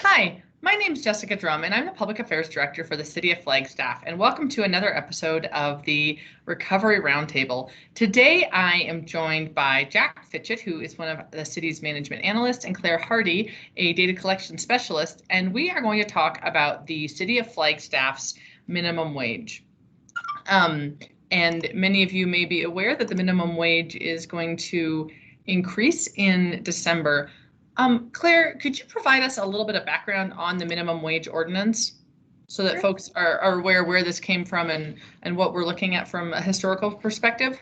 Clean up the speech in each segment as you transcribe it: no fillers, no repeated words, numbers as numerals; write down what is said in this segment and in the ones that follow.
Hi, my name is Jessica Drum, and I'm the Public Affairs Director for the City of Flagstaff. And welcome to another episode of the Recovery Roundtable. Today, I am joined by Jack Fitchett, who is one of the city's management analysts, and Claire Hardy, a data collection specialist. And we are going to talk about the City of Flagstaff's minimum wage. Um, and many of you may be aware that the minimum wage is going to increase in December. Claire, could you provide us a little bit of background on the minimum wage ordinance so that Sure. folks are aware where this came from and what we're looking at from a historical perspective?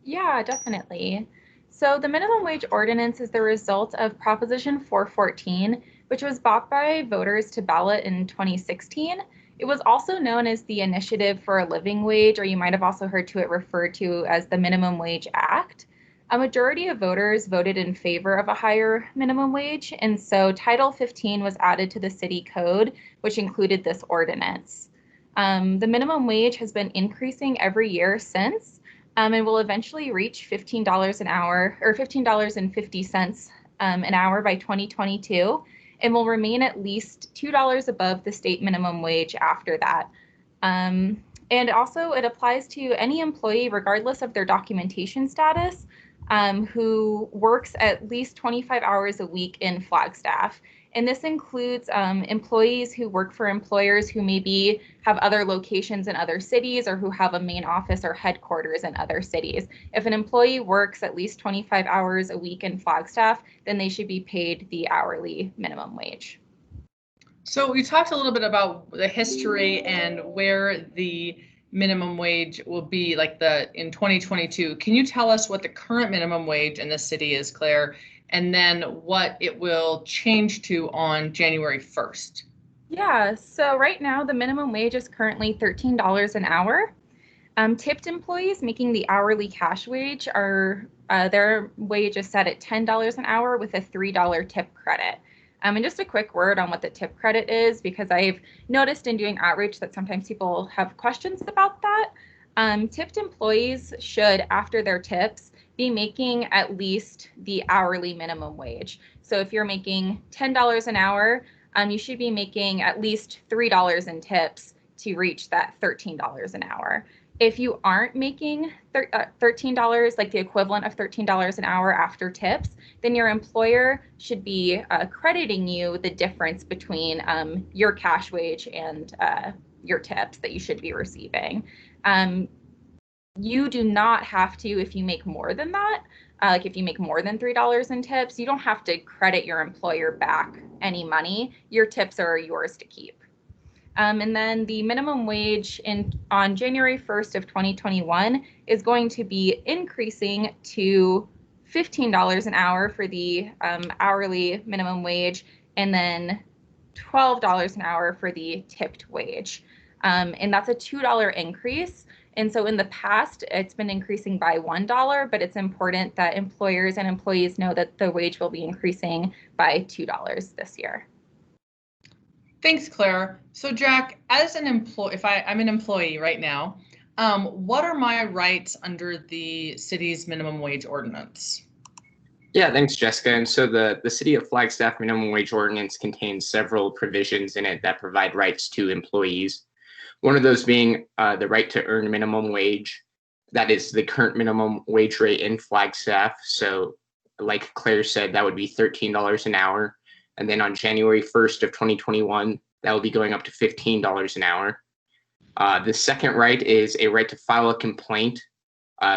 Yeah, definitely. So the minimum wage ordinance is the result of Proposition 414, which was brought by voters to ballot in 2016. It was also known as the Initiative for a Living Wage, or you might have also heard to it referred to as the Minimum Wage Act. A majority of voters voted in favor of a higher minimum wage, and so Title 15 was added to the city code, which included this ordinance. The minimum wage has been increasing every year since, and will eventually reach $15 an hour or $15.50 an hour by 2022, and will remain at least $2 above the state minimum wage after that. And also, it applies to any employee, regardless of their documentation status, who works at least 25 hours a week in Flagstaff. And this includes employees who work for employers who maybe have other locations in other cities or who have a main office or headquarters in other cities. If an employee works at least 25 hours a week in Flagstaff, then they should be paid the hourly minimum wage. So we talked a little bit about the history and where the minimum wage will be in 2022. Can you tell us what the current minimum wage in the city is, Claire, and then what it will change to on January 1st? Yeah, so right now the minimum wage is currently $13 an hour. Tipped employees making the hourly cash wage are their wage is set at $10 an hour with a $3 tip credit. And just a quick word on what the tip credit is, because I've noticed in doing outreach that sometimes people have questions about that. Tipped employees should, after their tips, be making at least the hourly minimum wage. So if you're making $10 an hour, you should be making at least $3 in tips to reach that $13 an hour. If you aren't making $13, like the equivalent of $13 an hour after tips, then your employer should be crediting you the difference between your cash wage and your tips that you should be receiving. You do not have to, if you make more than that, like if you make more than $3 in tips, you don't have to credit your employer back any money. Your tips are yours to keep. And then the minimum wage on January 1st of 2021 is going to be increasing to $15 an hour for the hourly minimum wage, and then $12 an hour for the tipped wage. And that's a $2 increase. And so in the past, it's been increasing by $1, but it's important that employers and employees know that the wage will be increasing by $2 this year. Thanks, Claire. So Jack, as an employee, if I'm an employee right now, what are my rights under the city's minimum wage ordinance? Yeah, thanks, Jessica. And so the City of Flagstaff minimum wage ordinance contains several provisions in it that provide rights to employees. One of those being the right to earn minimum wage. That is the current minimum wage rate in Flagstaff. So like Claire said, that would be $13 an hour. And then on January 1st of 2021, that will be going up to $15 an hour. The second right is a right to file a complaint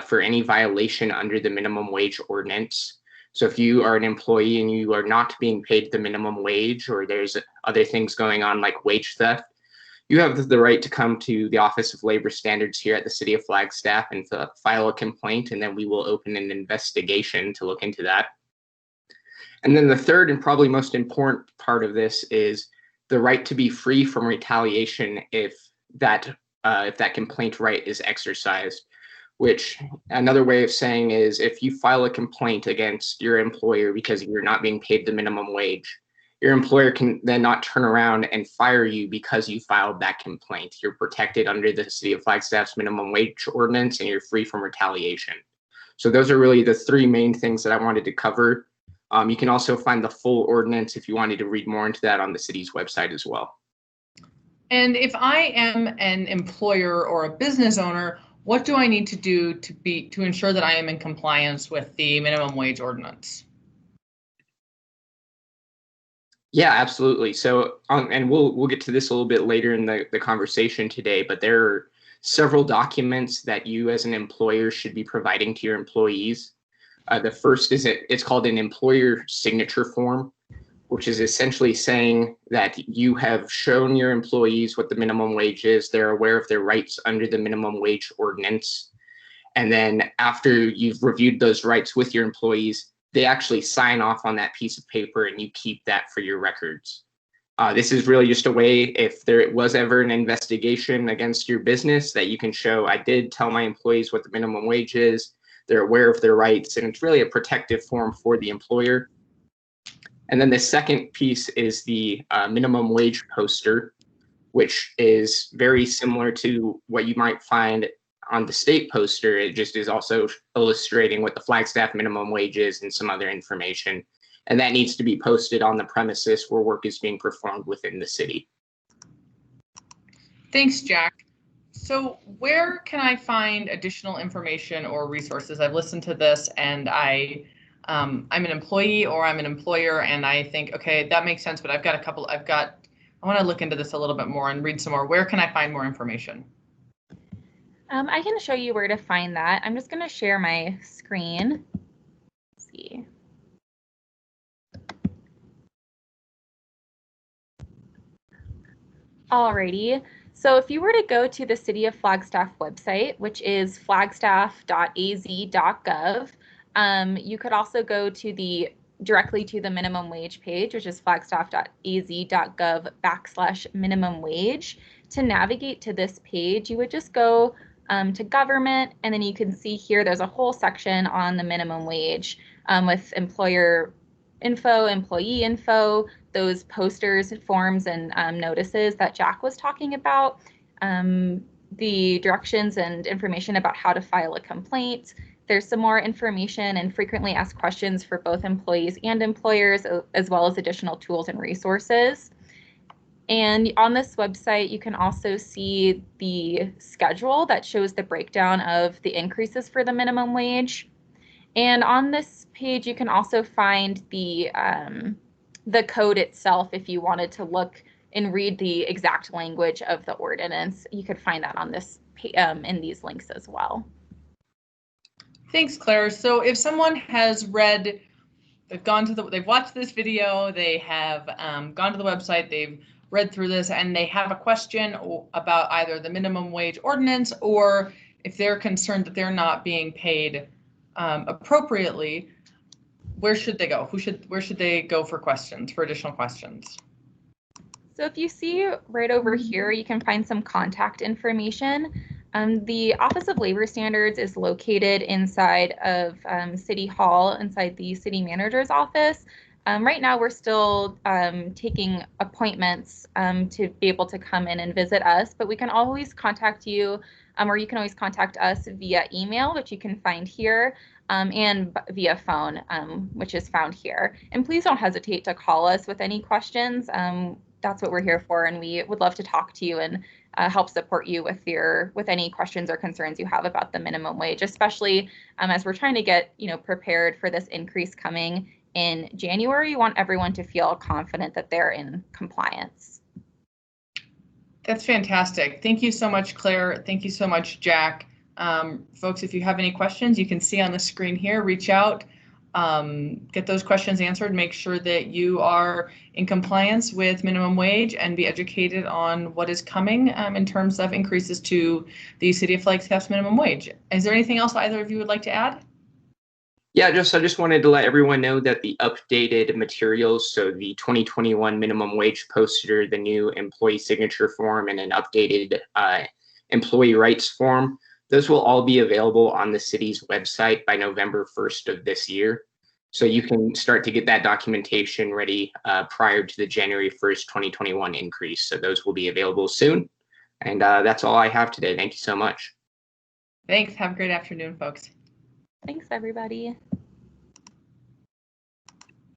for any violation under the minimum wage ordinance. So if you are an employee and you are not being paid the minimum wage, or there's other things going on like wage theft, you have the right to come to the Office of Labor Standards here at the City of Flagstaff and file a complaint, and then we will open an investigation to look into that. And then the third and probably most important part of this is the right to be free from retaliation if that complaint right is exercised, which another way of saying is if you file a complaint against your employer because you're not being paid the minimum wage, your employer can then not turn around and fire you because you filed that complaint. You're protected under the City of Flagstaff's minimum wage ordinance, and you're free from retaliation. So those are really the three main things that I wanted to cover. You can also find the full ordinance if you wanted to read more into that on the city's website as well. And if I am an employer or a business owner, what do I need to do to ensure that I am in compliance with the minimum wage ordinance? Yeah, absolutely. So, and we'll get to this a little bit later in the conversation today, but there are several documents that you as an employer should be providing to your employees. The first is it's called an employer signature form, which is essentially saying that you have shown your employees what the minimum wage is. They're aware of their rights under the minimum wage ordinance. And then after you've reviewed those rights with your employees, they actually sign off on that piece of paper and you keep that for your records. This is really just a way, if there was ever an investigation against your business, that you can show, I did tell my employees what the minimum wage is, they're aware of their rights, and it's really a protective form for the employer. And then the second piece is the minimum wage poster, which is very similar to what you might find on the state poster. It just is also illustrating what the Flagstaff minimum wage is and some other information. And that needs to be posted on the premises where work is being performed within the city. Thanks, Jack. So where can I find additional information or resources? I've listened to this and I'm an employee or I'm an employer and I think, okay, that makes sense, but I want to look into this a little bit more and read some more. Where can I find more information? I can show you where to find that. I'm just going to share my screen. Let's see. Alrighty. So if you were to go to the City of Flagstaff website, which is flagstaff.az.gov, you could also go to directly to the minimum wage page, which is flagstaff.az.gov/minimum wage. To navigate to this page, you would just go to government, and then you can see here there's a whole section on the minimum wage with employer info, employee info, those posters, forms, and notices that Jack was talking about, the directions and information about how to file a complaint. There's some more information and frequently asked questions for both employees and employers, as well as additional tools and resources. And on this website, you can also see the schedule that shows the breakdown of the increases for the minimum wage. And on this page, you can also find the code itself. If you wanted to look and read the exact language of the ordinance, you could find that on this in these links as well. Thanks, Claire. So if someone has they've watched this video, they have gone to the website, they've read through this, and they have a question about either the minimum wage ordinance, or if they're concerned that they're not being paid appropriately, where should they go? Where should they go for additional questions? So if you see right over here, you can find some contact information. The Office of Labor Standards is located inside of City Hall, inside the city manager's office. Right now, we're still taking appointments to be able to come in and visit us, but we can always contact you, or you can always contact us via email, which you can find here, and via phone, which is found here. And please don't hesitate to call us with any questions. That's what we're here for, and we would love to talk to you and help support you with any questions or concerns you have about the minimum wage, especially as we're trying to get prepared for this increase coming in January. You want everyone to feel confident that they're in compliance. That's fantastic. Thank you so much, Claire. Thank you so much, Jack. Folks, if you have any questions, you can see on the screen here, reach out, get those questions answered, make sure that you are in compliance with minimum wage and be educated on what is coming in terms of increases to the City of Flagstaff's minimum wage. Is there anything else either of you would like to add? Yeah, I just wanted to let everyone know that the updated materials, so the 2021 minimum wage poster, the new employee signature form, and an updated employee rights form, those will all be available on the city's website by November 1st of this year. So you can start to get that documentation ready prior to the January 1st, 2021 increase. So those will be available soon. And that's all I have today. Thank you so much. Thanks. Have a great afternoon, folks. Thanks, everybody.